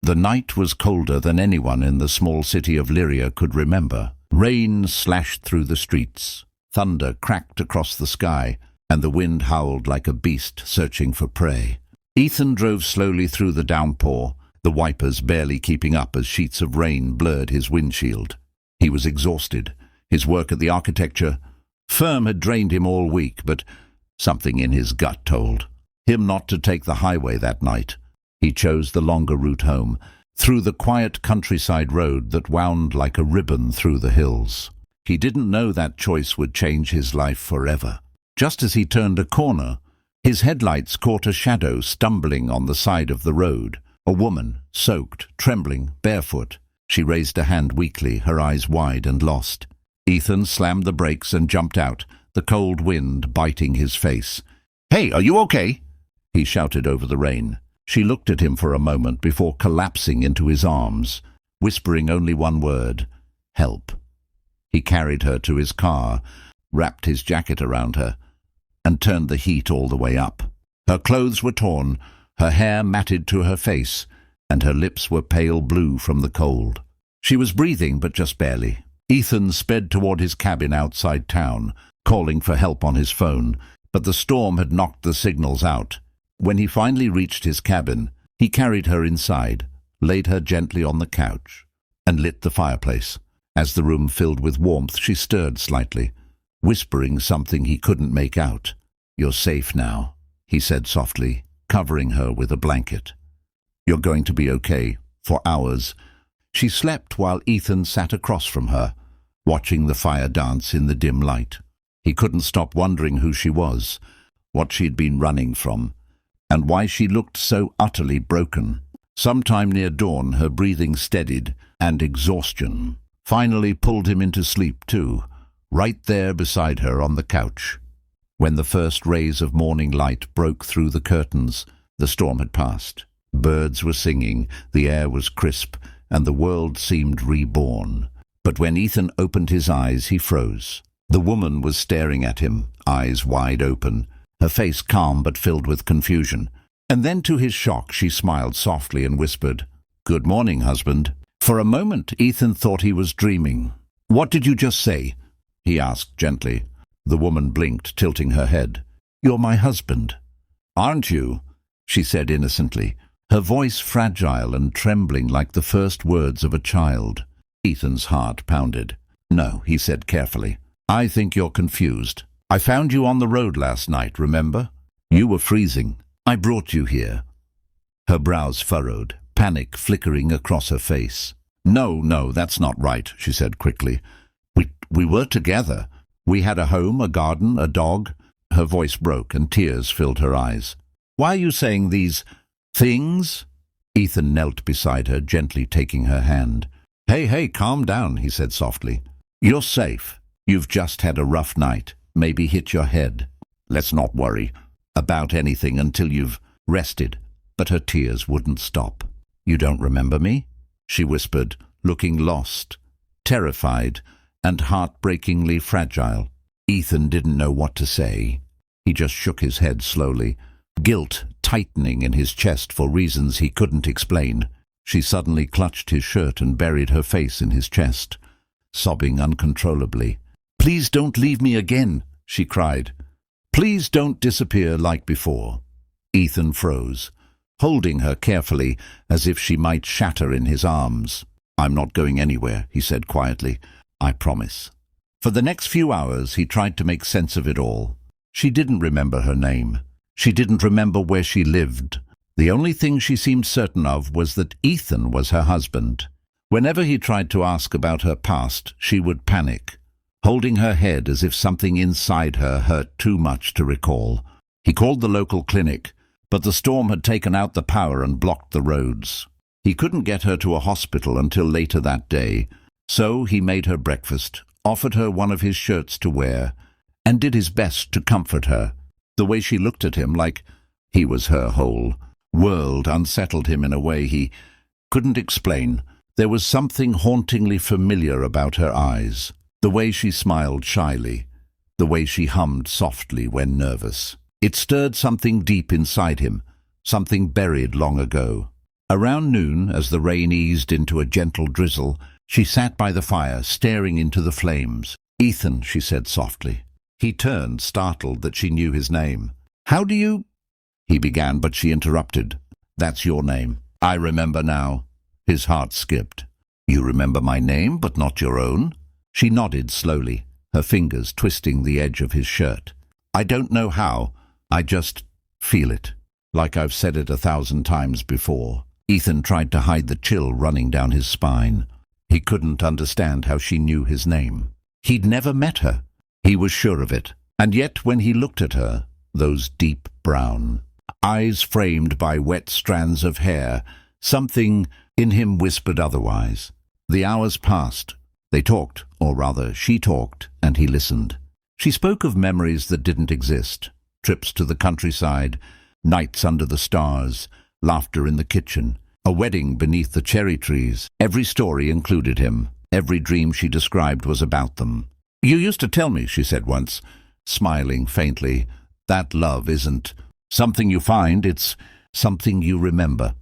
The night was colder than anyone in the small city of Lyria could remember. Rain slashed through the streets, thunder cracked across the sky, and the wind howled like a beast searching for prey. Ethan drove slowly through the downpour, the wipers barely keeping up as sheets of rain blurred his windshield. He was exhausted. His work at the architecture firm had drained him all week, but something in his gut told him not to take the highway that night. He chose the longer route home, through the quiet countryside road that wound like a ribbon through the hills. He didn't know that choice would change his life forever. Just as he turned a corner, his headlights caught a shadow stumbling on the side of the road. A woman, soaked, trembling, barefoot. She raised a hand weakly, her eyes wide and lost. Ethan slammed the brakes and jumped out, the cold wind biting his face. "Hey, are you okay?" he shouted over the rain. She looked at him for a moment before collapsing into his arms, whispering only one word: "Help." He carried her to his car, wrapped his jacket around her, and turned the heat all the way up. Her clothes were torn, her hair matted to her face, and her lips were pale blue from the cold. She was breathing, but just barely. Ethan sped toward his cabin outside town, calling for help on his phone, but the storm had knocked the signals out. When he finally reached his cabin, he carried her inside, laid her gently on the couch, and lit the fireplace. As the room filled with warmth, she stirred slightly, whispering something he couldn't make out. "You're safe now," he said softly, covering her with a blanket. "You're going to be okay." For hours, she slept while Ethan sat across from her, watching the fire dance in the dim light. He couldn't stop wondering who she was, what she'd been running from, and why she looked so utterly broken. Sometime near dawn, her breathing steadied, and exhaustion finally pulled him into sleep too, right there beside her on the couch. When the first rays of morning light broke through the curtains, the storm had passed. Birds were singing, the air was crisp, and the world seemed reborn. But when Ethan opened his eyes, he froze. The woman was staring at him, eyes wide open, her face calm but filled with confusion. And then, to his shock, she smiled softly and whispered, "Good morning, husband." For a moment, Ethan thought he was dreaming. "What did you just say?" he asked gently. The woman blinked, tilting her head. "You're my husband." "Aren't you?" she said innocently, her voice fragile and trembling like the first words of a child. Ethan's heart pounded. "No," he said carefully. "I think you're confused. I found you on the road last night, remember? You were freezing. I brought you here." Her brows furrowed, panic flickering across her face. No, that's not right," she said quickly. We were together. We had a home, a garden, a dog." Her voice broke and tears filled her eyes. "Why are you saying these things?" Ethan knelt beside her, gently taking her hand. Hey, calm down," he said softly. "You're safe. You've just had a rough night, maybe hit your head. Let's not worry about anything until you've rested." But her tears wouldn't stop. "You don't remember me?" she whispered, looking lost, terrified, and heartbreakingly fragile. Ethan didn't know what to say. He just shook his head slowly, guilt tightening in his chest for reasons he couldn't explain. She suddenly clutched his shirt and buried her face in his chest, sobbing uncontrollably. "Please don't leave me again," she cried. "Please don't disappear like before." Ethan froze, holding her carefully as if she might shatter in his arms. "I'm not going anywhere," he said quietly. "I promise." For the next few hours he tried to make sense of it all. She didn't remember her name. She didn't remember where she lived. The only thing she seemed certain of was that Ethan was her husband. Whenever he tried to ask about her past, she would panic, holding her head as if something inside her hurt too much to recall. He called the local clinic, but the storm had taken out the power and blocked the roads. He couldn't get her to a hospital until later that day, so he made her breakfast, offered her one of his shirts to wear, and did his best to comfort her. The way she looked at him, like he was her whole world, unsettled him in a way he couldn't explain. There was something hauntingly familiar about her eyes, the way she smiled shyly, the way she hummed softly when nervous. It stirred something deep inside him, something buried long ago. Around noon, as the rain eased into a gentle drizzle, she sat by the fire, staring into the flames. "Ethan," she said softly. He turned, startled that she knew his name. "How do you—" he began, but she interrupted. "That's your name. I remember now." His heart skipped. "You remember my name, but not your own?" She nodded slowly, her fingers twisting the edge of his shirt. "I don't know how. I just feel it, like I've said it 1,000 times before." Ethan tried to hide the chill running down his spine. He couldn't understand how she knew his name. He'd never met her. He was sure of it. And yet when he looked at her, those deep brown eyes framed by wet strands of hair, something in him whispered otherwise. The hours passed. They talked, or rather, she talked, and he listened. She spoke of memories that didn't exist. Trips to the countryside, nights under the stars, laughter in the kitchen, a wedding beneath the cherry trees. Every story included him. Every dream she described was about them. "You used to tell me," she said once, smiling faintly, "that love isn't something you find, it's something you remember."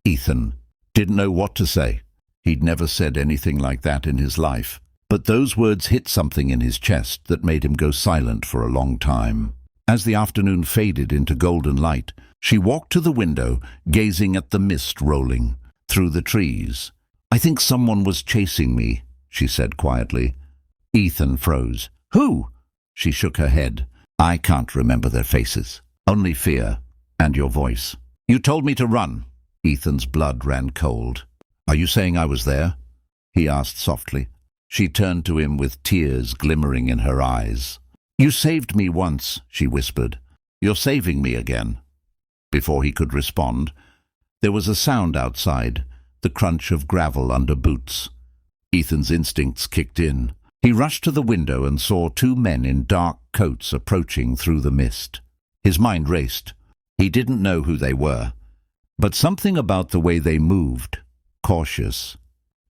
Ethan didn't know what to say. He'd never said anything like that in his life. But those words hit something in his chest that made him go silent for a long time. As the afternoon faded into golden light, she walked to the window, gazing at the mist rolling through the trees. "I think someone was chasing me," she said quietly. Ethan froze. "Who?" She shook her head. "I can't remember their faces. Only fear, and your voice." "You told me to run." Ethan's blood ran cold. "Are you saying I was there?" he asked softly. She turned to him with tears glimmering in her eyes. "You saved me once," she whispered. "You're saving me again." Before he could respond, there was a sound outside, the crunch of gravel under boots. Ethan's instincts kicked in. He rushed to the window and saw 2 men in dark coats approaching through the mist. His mind raced. He didn't know who they were, but something about the way they moved, cautious,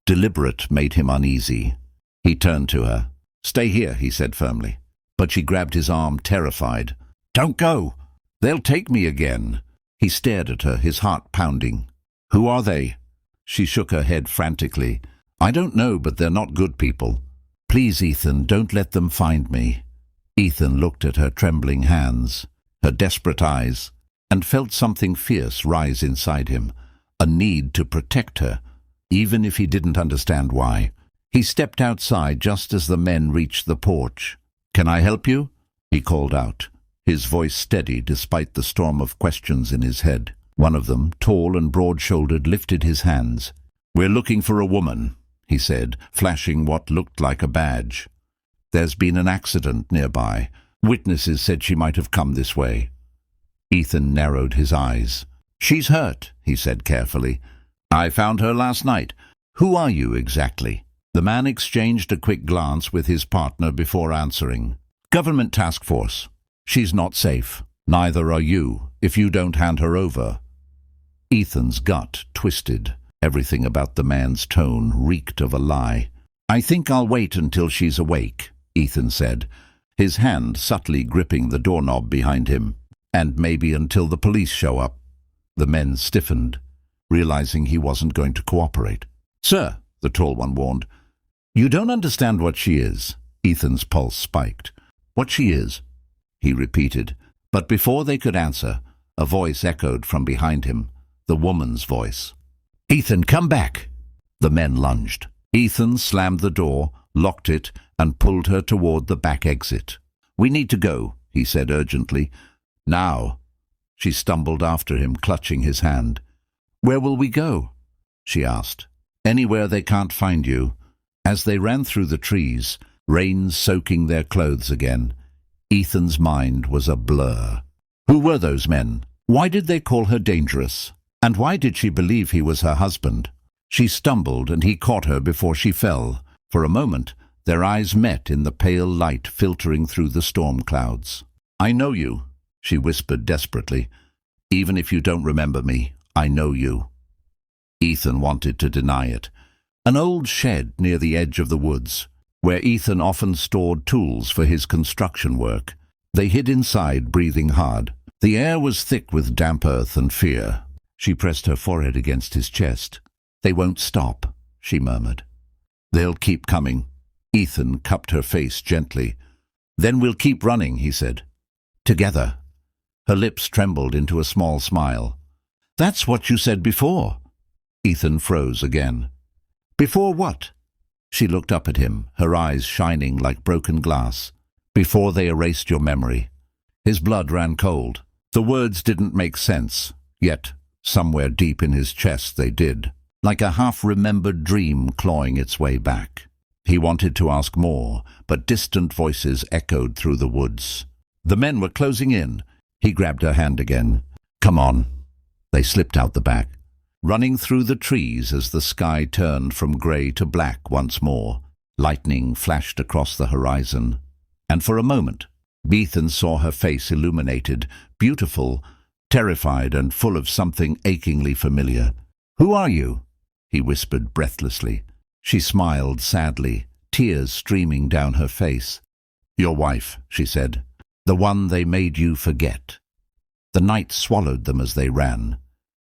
deliberate, made him uneasy. He turned to her. "Stay here," he said firmly. But she grabbed his arm, terrified. "Don't go! They'll take me again." He stared at her, his heart pounding. "Who are they?" She shook her head frantically. "I don't know, but they're not good people. Please, Ethan, don't let them find me." Ethan looked at her trembling hands, her desperate eyes, and felt something fierce rise inside him, a need to protect her, even if he didn't understand why. He stepped outside just as the men reached the porch. "Can I help you?" he called out, his voice steady despite the storm of questions in his head. One of them, tall and broad-shouldered, lifted his hands. "We're looking for a woman," he said, flashing what looked like a badge. "There's been an accident nearby. Witnesses said she might have come this way." Ethan narrowed his eyes. "She's hurt," he said carefully. "I found her last night. Who are you exactly?" The man exchanged a quick glance with his partner before answering. "Government task force. She's not safe. Neither are you, if you don't hand her over." Ethan's gut twisted. Everything about the man's tone reeked of a lie. "I think I'll wait until she's awake," Ethan said, his hand subtly gripping the doorknob behind him. "And maybe until the police show up." The men stiffened, realizing he wasn't going to cooperate. "Sir," the tall one warned, "you don't understand what she is." Ethan's pulse spiked. "What she is?" he repeated. But before they could answer, a voice echoed from behind him, the woman's voice. "Ethan, come back!" The men lunged. Ethan slammed the door, locked it, and pulled her toward the back exit. "We need to go," he said urgently. "Now." She stumbled after him, clutching his hand. "Where will we go?" she asked. "Anywhere they can't find you." As they ran through the trees, rain soaking their clothes again, Ethan's mind was a blur. Who were those men? Why did they call her dangerous? And why did she believe he was her husband? She stumbled, and he caught her before she fell. For a moment, their eyes met in the pale light filtering through the storm clouds. "I know you," she whispered desperately. "Even if you don't remember me, I know you." Ethan wanted to deny it. An old shed near the edge of the woods, where Ethan often stored tools for his construction work. They hid inside, breathing hard. The air was thick with damp earth and fear. She pressed her forehead against his chest. "They won't stop," she murmured. "They'll keep coming." Ethan cupped her face gently. "Then we'll keep running," he said. "Together." Her lips trembled into a small smile. "That's what you said before." Ethan froze again. "Before what?" She looked up at him, her eyes shining like broken glass. "Before they erased your memory." His blood ran cold. The words didn't make sense, yet somewhere deep in his chest they did, like a half-remembered dream clawing its way back. He wanted to ask more, but distant voices echoed through the woods. The men were closing in. He grabbed her hand again. "Come on." They slipped out the back, running through the trees as the sky turned from grey to black once more. Lightning flashed across the horizon, and for a moment Ethan saw her face illuminated, beautiful, terrified, and full of something achingly familiar. "Who are you?" he whispered breathlessly. She smiled sadly, tears streaming down her face. "Your wife," she said. "The one they made you forget." The night swallowed them as they ran,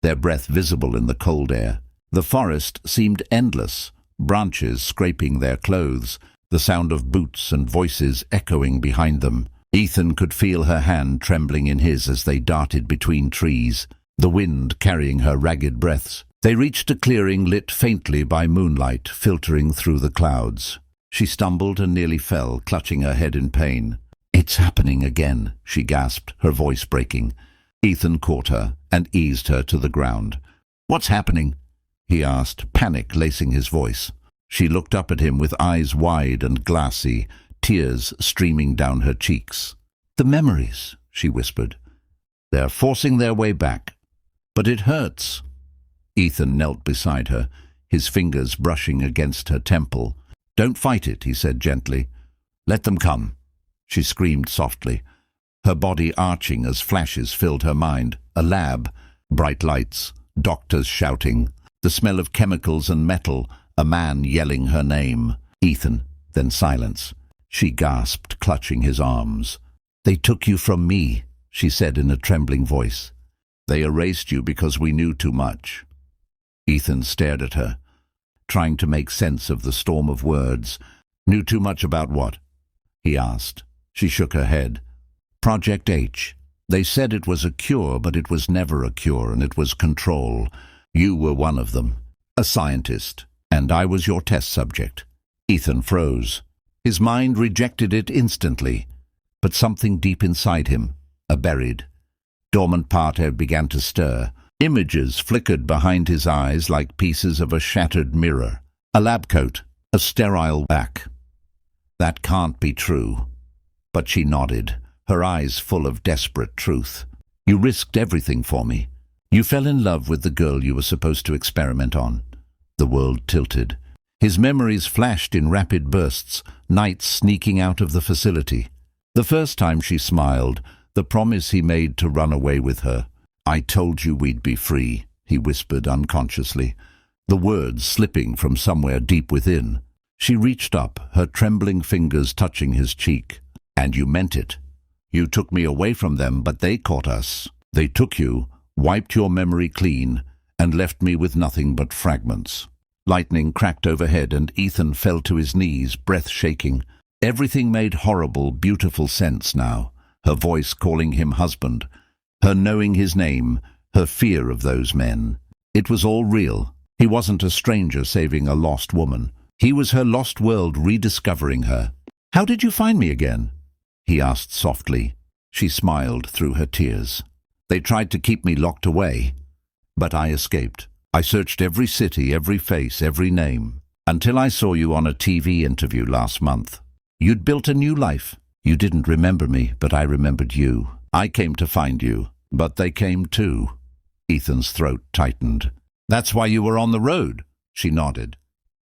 their breath visible in the cold air. The forest seemed endless, branches scraping their clothes, the sound of boots and voices echoing behind them. Ethan could feel her hand trembling in his as they darted between trees, the wind carrying her ragged breaths. They reached a clearing lit faintly by moonlight filtering through the clouds. She stumbled and nearly fell, clutching her head in pain. "It's happening again," she gasped, her voice breaking. Ethan caught her and eased her to the ground. "What's happening?" he asked, panic lacing his voice. She looked up at him with eyes wide and glassy, tears streaming down her cheeks. "The memories," she whispered. "They're forcing their way back. But it hurts." Ethan knelt beside her, his fingers brushing against her temple. "Don't fight it," he said gently. "Let them come." She screamed softly, her body arching as flashes filled her mind. A lab, bright lights, doctors shouting, the smell of chemicals and metal, a man yelling her name. "Ethan," then silence. She gasped, clutching his arms. "They took you from me," she said in a trembling voice. "They erased you because we knew too much." Ethan stared at her, trying to make sense of the storm of words. "Knew too much about what?" he asked. She shook her head. "Project H. They said it was a cure, but it was never a cure, and it was control. You were one of them, a scientist, and I was your test subject." Ethan froze. His mind rejected it instantly, but something deep inside him, a buried, dormant part began to stir. Images flickered behind his eyes like pieces of a shattered mirror. A lab coat, a sterile back. "That can't be true." But she nodded, her eyes full of desperate truth. "You risked everything for me. You fell in love with the girl you were supposed to experiment on." The world tilted. His memories flashed in rapid bursts, nights sneaking out of the facility. The first time she smiled, the promise he made to run away with her. "I told you we'd be free," he whispered unconsciously, the words slipping from somewhere deep within. She reached up, her trembling fingers touching his cheek. "And you meant it. You took me away from them, but they caught us. They took you, wiped your memory clean, and left me with nothing but fragments." Lightning cracked overhead, and Ethan fell to his knees, breath shaking. Everything made horrible, beautiful sense now. Her voice calling him husband, her knowing his name, her fear of those men. It was all real. He wasn't a stranger saving a lost woman. He was her lost world rediscovering her. "How did you find me again?" he asked softly. She smiled through her tears. "They tried to keep me locked away, but I escaped. I searched every city, every face, every name, until I saw you on a TV interview last month. You'd built a new life. You didn't remember me, but I remembered you. I came to find you, but they came too." Ethan's throat tightened. "That's why you were on the road," she nodded.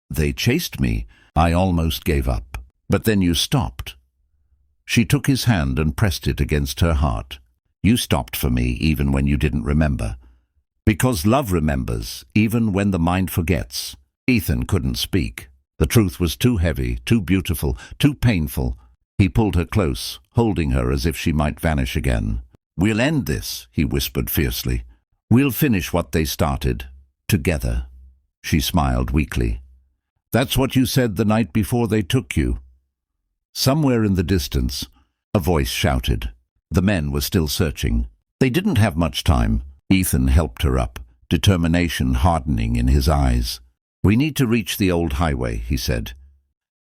"They chased me. I almost gave up. But then you stopped." She took his hand and pressed it against her heart. "You stopped for me even when you didn't remember. Because love remembers, even when the mind forgets." Ethan couldn't speak. The truth was too heavy, too beautiful, too painful. He pulled her close, holding her as if she might vanish again. "We'll end this," he whispered fiercely. We'll finish what they started. Together. She smiled weakly. That's what you said the night before they took you. Somewhere in the distance, a voice shouted. The men were still searching. They didn't have much time. Ethan helped her up, determination hardening in his eyes. We need to reach the old highway, he said.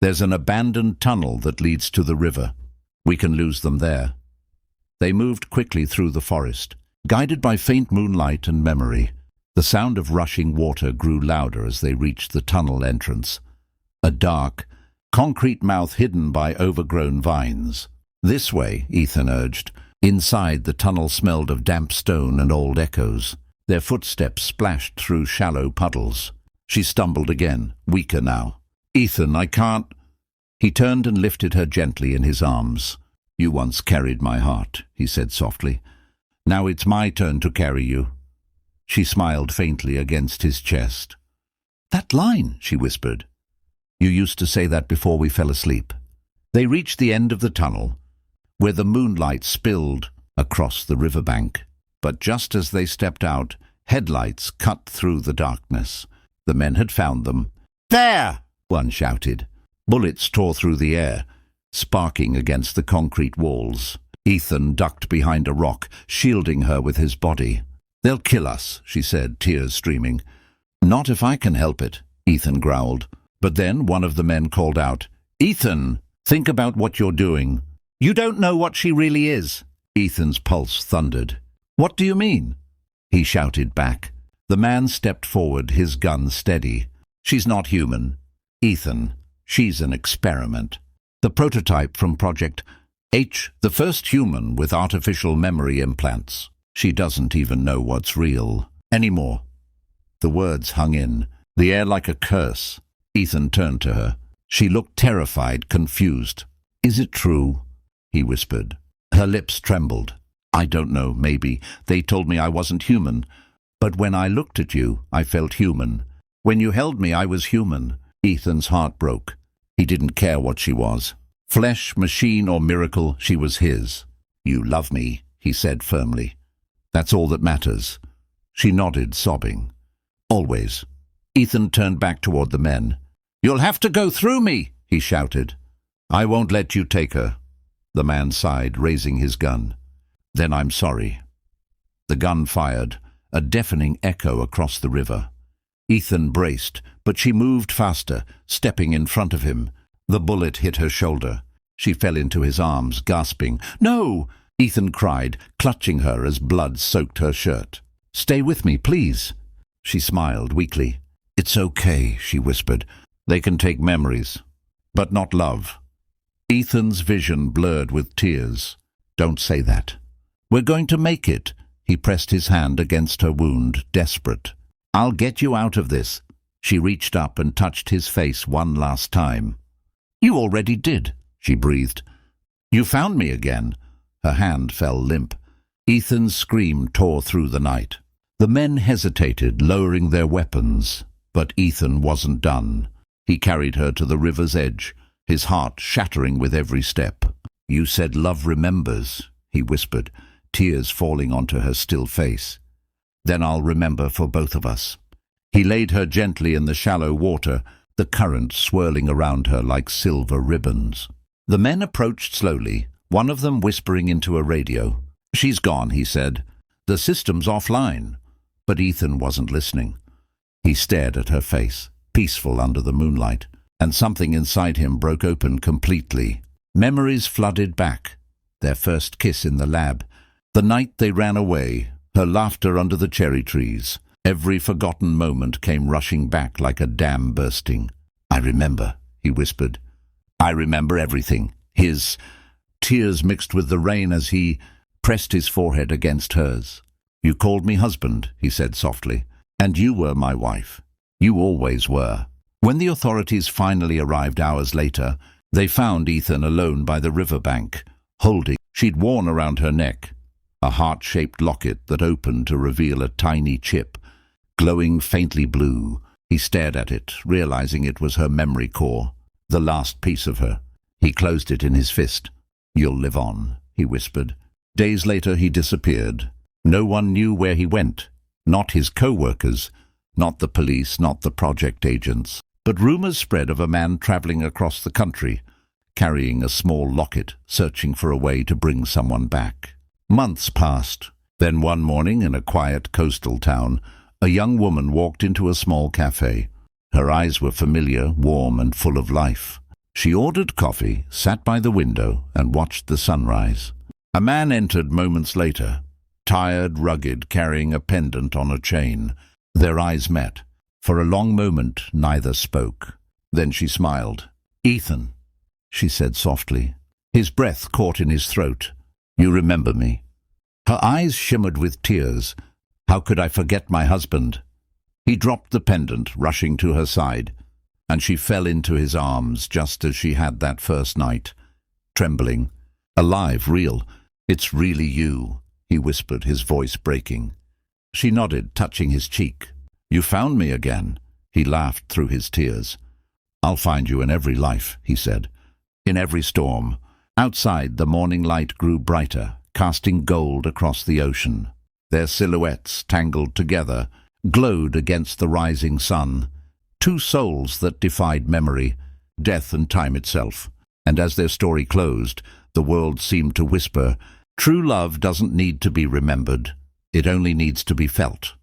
There's an abandoned tunnel that leads to the river. We can lose them there. They moved quickly through the forest, guided by faint moonlight and memory. The sound of rushing water grew louder as they reached the tunnel entrance. A dark, concrete mouth hidden by overgrown vines. This way, Ethan urged. Inside, the tunnel smelled of damp stone and old echoes. Their footsteps splashed through shallow puddles. She stumbled again, weaker now. Ethan, I can't. He turned and lifted her gently in his arms. You once carried my heart, he said softly. Now it's my turn to carry you. She smiled faintly against his chest. That line, she whispered. You used to say that before we fell asleep. They reached the end of the tunnel, where the moonlight spilled across the riverbank. But just as they stepped out, headlights cut through the darkness. The men had found them. There! One shouted. Bullets tore through the air, sparking against the concrete walls. Ethan ducked behind a rock, shielding her with his body. They'll kill us, she said, tears streaming. Not if I can help it, Ethan growled. But then one of the men called out, Ethan, think about what you're doing. You don't know what she really is. Ethan's pulse thundered. What do you mean? He shouted back. The man stepped forward, his gun steady. She's not human. Ethan, she's an experiment. The prototype from Project H, the first human with artificial memory implants. She doesn't even know what's real anymore. The words hung in, the air like a curse. Ethan turned to her. She looked terrified, confused. Is it true? He whispered. Her lips trembled. I don't know, maybe. They told me I wasn't human. But when I looked at you, I felt human. When you held me, I was human. Ethan's heart broke. He didn't care what she was. Flesh, machine, or miracle, she was his. You love me, he said firmly. That's all that matters. She nodded, sobbing. Always. Ethan turned back toward the men. You'll have to go through me, he shouted. I won't let you take her. The man sighed, raising his gun. Then I'm sorry. The gun fired, a deafening echo across the river. Ethan braced, but she moved faster, stepping in front of him. The bullet hit her shoulder. She fell into his arms, gasping. No! Ethan cried, clutching her as blood soaked her shirt. Stay with me, please. She smiled weakly. It's okay, she whispered. They can take memories, but not love. Ethan's vision blurred with tears. Don't say that. We're going to make it. He pressed his hand against her wound, desperate. I'll get you out of this. She reached up and touched his face one last time. You already did, she breathed. You found me again. Her hand fell limp. Ethan's scream tore through the night. The men hesitated, lowering their weapons, but Ethan wasn't done. He carried her to the river's edge, his heart shattering with every step. You said love remembers, he whispered, tears falling onto her still face. Then I'll remember for both of us. He laid her gently in the shallow water, the current swirling around her like silver ribbons. The men approached slowly, one of them whispering into a radio. She's gone, he said. The system's offline. But Ethan wasn't listening. He stared at her face, peaceful under the moonlight, and something inside him broke open completely. Memories flooded back. Their first kiss in the lab, the night they ran away, her laughter under the cherry trees. Every forgotten moment came rushing back like a dam bursting. I remember, he whispered. I remember everything. His tears mixed with the rain as he pressed his forehead against hers. You called me husband, he said softly, and you were my wife. You always were. When the authorities finally arrived hours later, they found Ethan alone by the riverbank, holding she'd worn around her neck, a heart-shaped locket that opened to reveal a tiny chip, glowing faintly blue. He stared at it, realizing it was her memory core, the last piece of her. He closed it in his fist. You'll live on, he whispered. Days later he disappeared. No one knew where he went. Not his co-workers, not the police, not the project agents. But rumors spread of a man traveling across the country, carrying a small locket, searching for a way to bring someone back. Months passed. Then one morning in a quiet coastal town, a young woman walked into a small cafe. Her eyes were familiar, warm, and full of life. She ordered coffee, sat by the window, and watched the sunrise. A man entered moments later, tired, rugged, carrying a pendant on a chain. Their eyes met. For a long moment, neither spoke. Then she smiled. "Ethan," she said softly. His breath caught in his throat. "You remember me?" Her eyes shimmered with tears. "How could I forget my husband?" He dropped the pendant, rushing to her side, and she fell into his arms just as she had that first night. Trembling. "Alive, real. It's really you," he whispered, his voice breaking. She nodded, touching his cheek. "You found me again." He laughed through his tears. "I'll find you in every life," he said. "In every storm." Outside, the morning light grew brighter, casting gold across the ocean. Their silhouettes, tangled together, glowed against the rising sun. Two souls that defied memory, death and time itself. And as their story closed, the world seemed to whisper, "True love doesn't need to be remembered. It only needs to be felt."